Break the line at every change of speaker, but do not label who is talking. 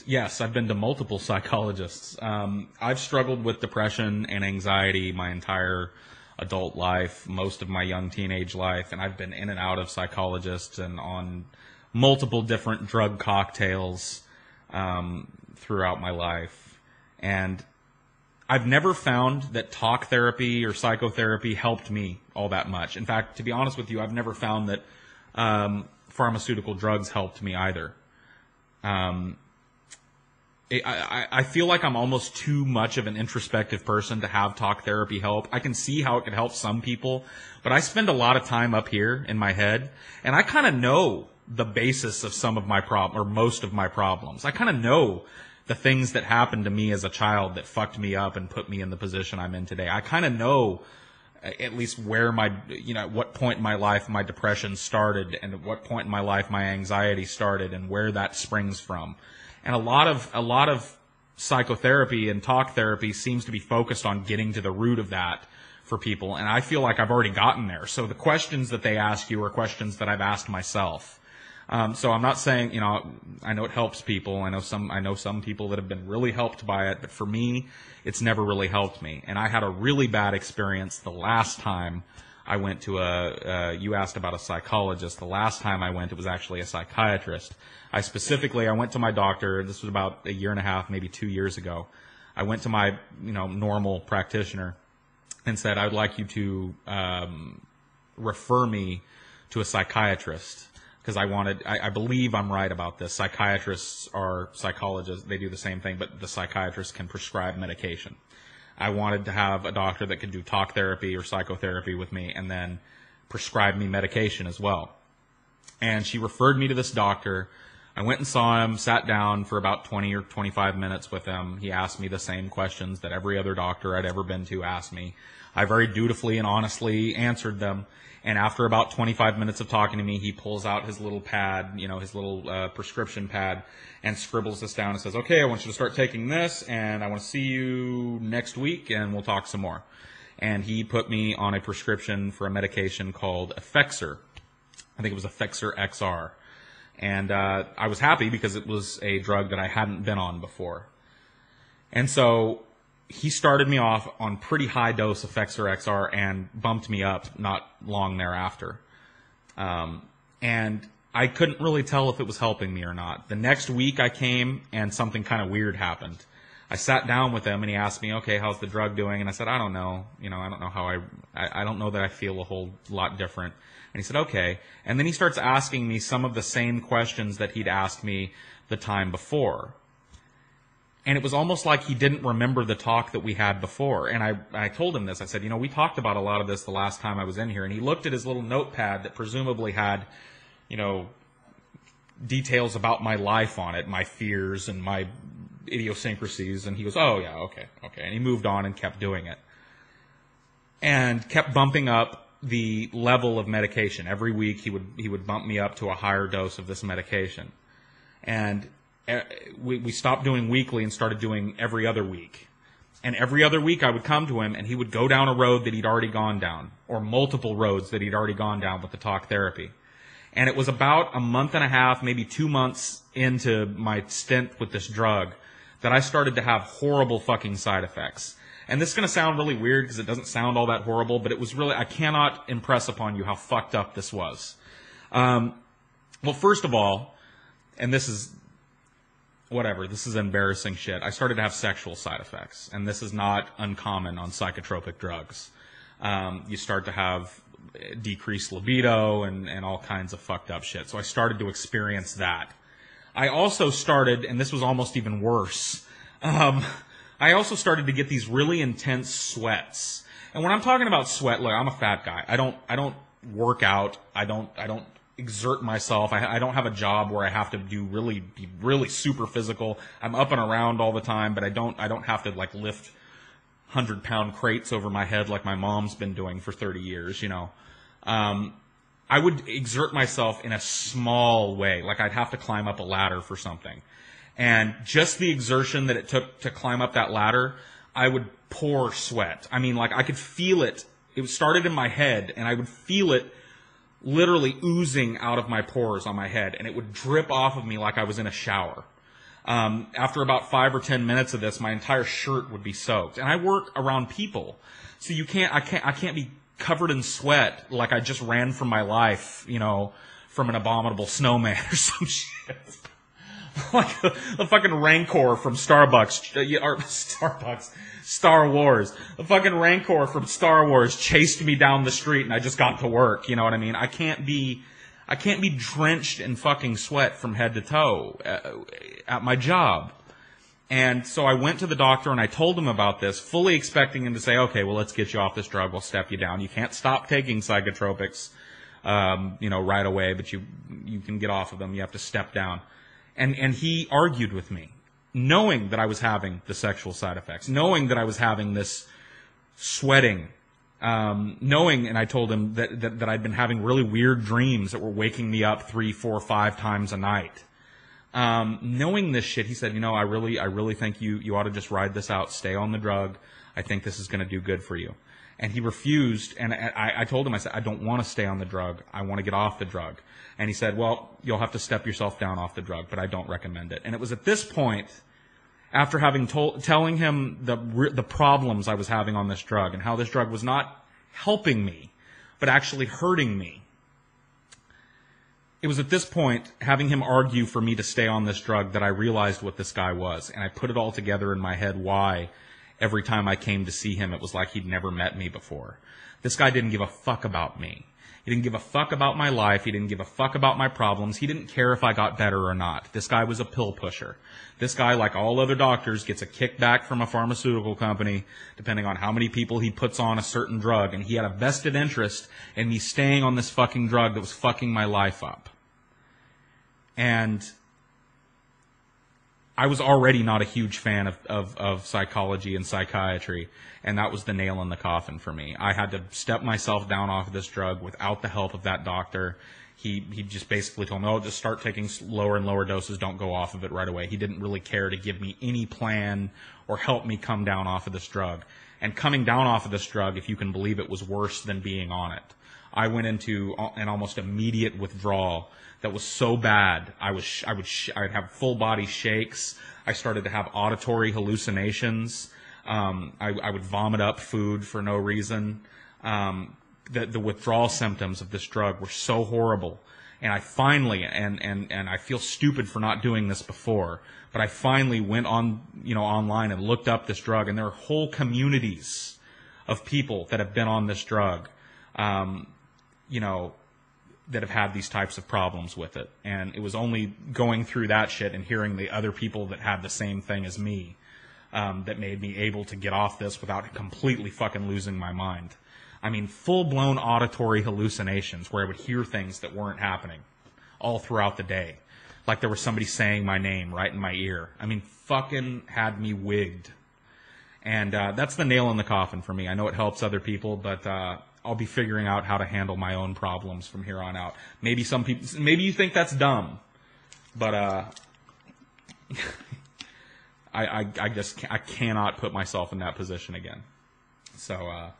Yes, I've been to multiple psychologists. I've struggled with depression and anxiety my entire adult life, most of my young teenage life, and I've been in and out of psychologists and on multiple different drug cocktails throughout my life. And I've never found that talk therapy or psychotherapy helped me all that much. In fact, to be honest with you, I've never found that pharmaceutical drugs helped me either. I feel like I'm almost too much of an introspective person to have talk therapy help. I can see how it could help some people, but I spend a lot of time up here in my head, and I kind of know the basis of some of my or most of my problems. I kind of know the things that happened to me as a child that fucked me up and put me in the position I'm in today. I kind of know at least where at what point in my life my depression started, and at what point in my life my anxiety started, and where that springs from. And a lot of psychotherapy and talk therapy seems to be focused on getting to the root of that for people. And I feel like I've already gotten there. So the questions that they ask you are questions that I've asked myself. So I'm not saying, I know it helps people. I know some people that have been really helped by it, but for me, it's never really helped me. And I had a really bad experience the last time I went to you asked about a psychologist. The last time I went, it was actually a psychiatrist. I went to my doctor. This was about a year and a half, maybe 2 years ago. I went to my, normal practitioner and said, I would like you to refer me to a psychiatrist, because I believe I'm right about this. Psychiatrists are psychologists. They do the same thing, but the psychiatrist can prescribe medication. I wanted to have a doctor that could do talk therapy or psychotherapy with me and then prescribe me medication as well. And she referred me to this doctor. I went and saw him, sat down for about 20 or 25 minutes with him. He asked me the same questions that every other doctor I'd ever been to asked me. I very dutifully and honestly answered them. And after about 25 minutes of talking to me, he pulls out his little pad, his little prescription pad, and scribbles this down and says, okay, I want you to start taking this, and I want to see you next week, and we'll talk some more. And he put me on a prescription for a medication called Effexor. I think it was Effexor XR. And I was happy because it was a drug that I hadn't been on before. And so he started me off on pretty high dose Effexor XR and bumped me up not long thereafter. And I couldn't really tell if it was helping me or not. The next week I came and something kind of weird happened. I sat down with him and he asked me, okay, how's the drug doing? And I said, I don't know. I don't know how I don't know that I feel a whole lot different. And he said, okay. And then he starts asking me some of the same questions that he'd asked me the time before. And it was almost like he didn't remember the talk that we had before. And I told him this. I said, we talked about a lot of this the last time I was in here. And he looked at his little notepad that presumably had, details about my life on it, my fears and my idiosyncrasies. And he goes, oh, yeah, okay. And he moved on and kept doing it. And kept bumping up the level of medication. Every week he would bump me up to a higher dose of this medication. And we stopped doing weekly and started doing every other week. And every other week I would come to him and he would go down a road that he'd already gone down, or multiple roads that he'd already gone down with the talk therapy. And it was about a month and a half, maybe 2 months into my stint with this drug that I started to have horrible fucking side effects. And this is going to sound really weird because it doesn't sound all that horrible, but it was really, I cannot impress upon you how fucked up this was. Well, first of all, and this is embarrassing shit. I started to have sexual side effects, and this is not uncommon on psychotropic drugs. You start to have decreased libido and all kinds of fucked up shit. So I started to experience that. I also started, and this was almost even worse, I also started to get these really intense sweats. And when I'm talking about sweat, look, I'm a fat guy. I don't work out. I don't exert myself. I don't have a job where I have to be really super physical. I'm up and around all the time, but I don't have to like lift 100-pound crates over my head like my mom's been doing for 30 years, I would exert myself in a small way. Like I'd have to climb up a ladder for something. And just the exertion that it took to climb up that ladder, I would pour sweat. I mean, like I could feel it. It started in my head, and I would feel it literally oozing out of my pores on my head, and it would drip off of me like I was in a shower. After about 5 or 10 minutes of this, my entire shirt would be soaked. And I work around people, so I can't be covered in sweat like I just ran from my life, from an abominable snowman or some shit. Like a fucking Rancor from Star Wars. The fucking Rancor from Star Wars chased me down the street and I just got to work, you know what I mean? I can't be drenched in fucking sweat from head to toe at my job. And so I went to the doctor and I told him about this, fully expecting him to say, okay, well, let's get you off this drug. We'll step you down. You can't stop taking psychotropics, right away, but you can get off of them. You have to step down. And he argued with me, knowing that I was having the sexual side effects, knowing that I was having this sweating, knowing, and I told him that I'd been having really weird dreams that were waking me up 3, 4, 5 times a night. Knowing this shit, he said, I really think you ought to just ride this out, stay on the drug. I think this is going to do good for you. And he refused, and I told him, I said, I don't want to stay on the drug. I want to get off the drug. And he said, well, you'll have to step yourself down off the drug, but I don't recommend it. And it was at this point, after having telling him the problems I was having on this drug and how this drug was not helping me, but actually hurting me. It was at this point, having him argue for me to stay on this drug, that I realized what this guy was. And I put it all together in my head why every time I came to see him, it was like he'd never met me before. This guy didn't give a fuck about me. He didn't give a fuck about my life. He didn't give a fuck about my problems. He didn't care if I got better or not. This guy was a pill pusher. This guy, like all other doctors, gets a kickback from a pharmaceutical company, depending on how many people he puts on a certain drug. And he had a vested interest in me staying on this fucking drug that was fucking my life up. And I was already not a huge fan of psychology and psychiatry, and that was the nail in the coffin for me. I had to step myself down off of this drug without the help of that doctor. He just basically told me, oh, just start taking lower and lower doses, don't go off of it right away. He didn't really care to give me any plan or help me come down off of this drug. And coming down off of this drug, if you can believe it, was worse than being on it. I went into an almost immediate withdrawal that was so bad. I'd have full body shakes. I started to have auditory hallucinations. I would vomit up food for no reason. The withdrawal symptoms of this drug were so horrible. And I finally, and I feel stupid for not doing this before, but I finally went on, online and looked up this drug, and there are whole communities of people that have been on this drug, that have had these types of problems with it. And it was only going through that shit and hearing the other people that had the same thing as me, that made me able to get off this without completely fucking losing my mind. I mean, full-blown auditory hallucinations where I would hear things that weren't happening all throughout the day. Like there was somebody saying my name right in my ear. I mean, fucking had me wigged. And that's the nail in the coffin for me. I know it helps other people, but I'll be figuring out how to handle my own problems from here on out. Maybe you think that's dumb, but I cannot put myself in that position again. So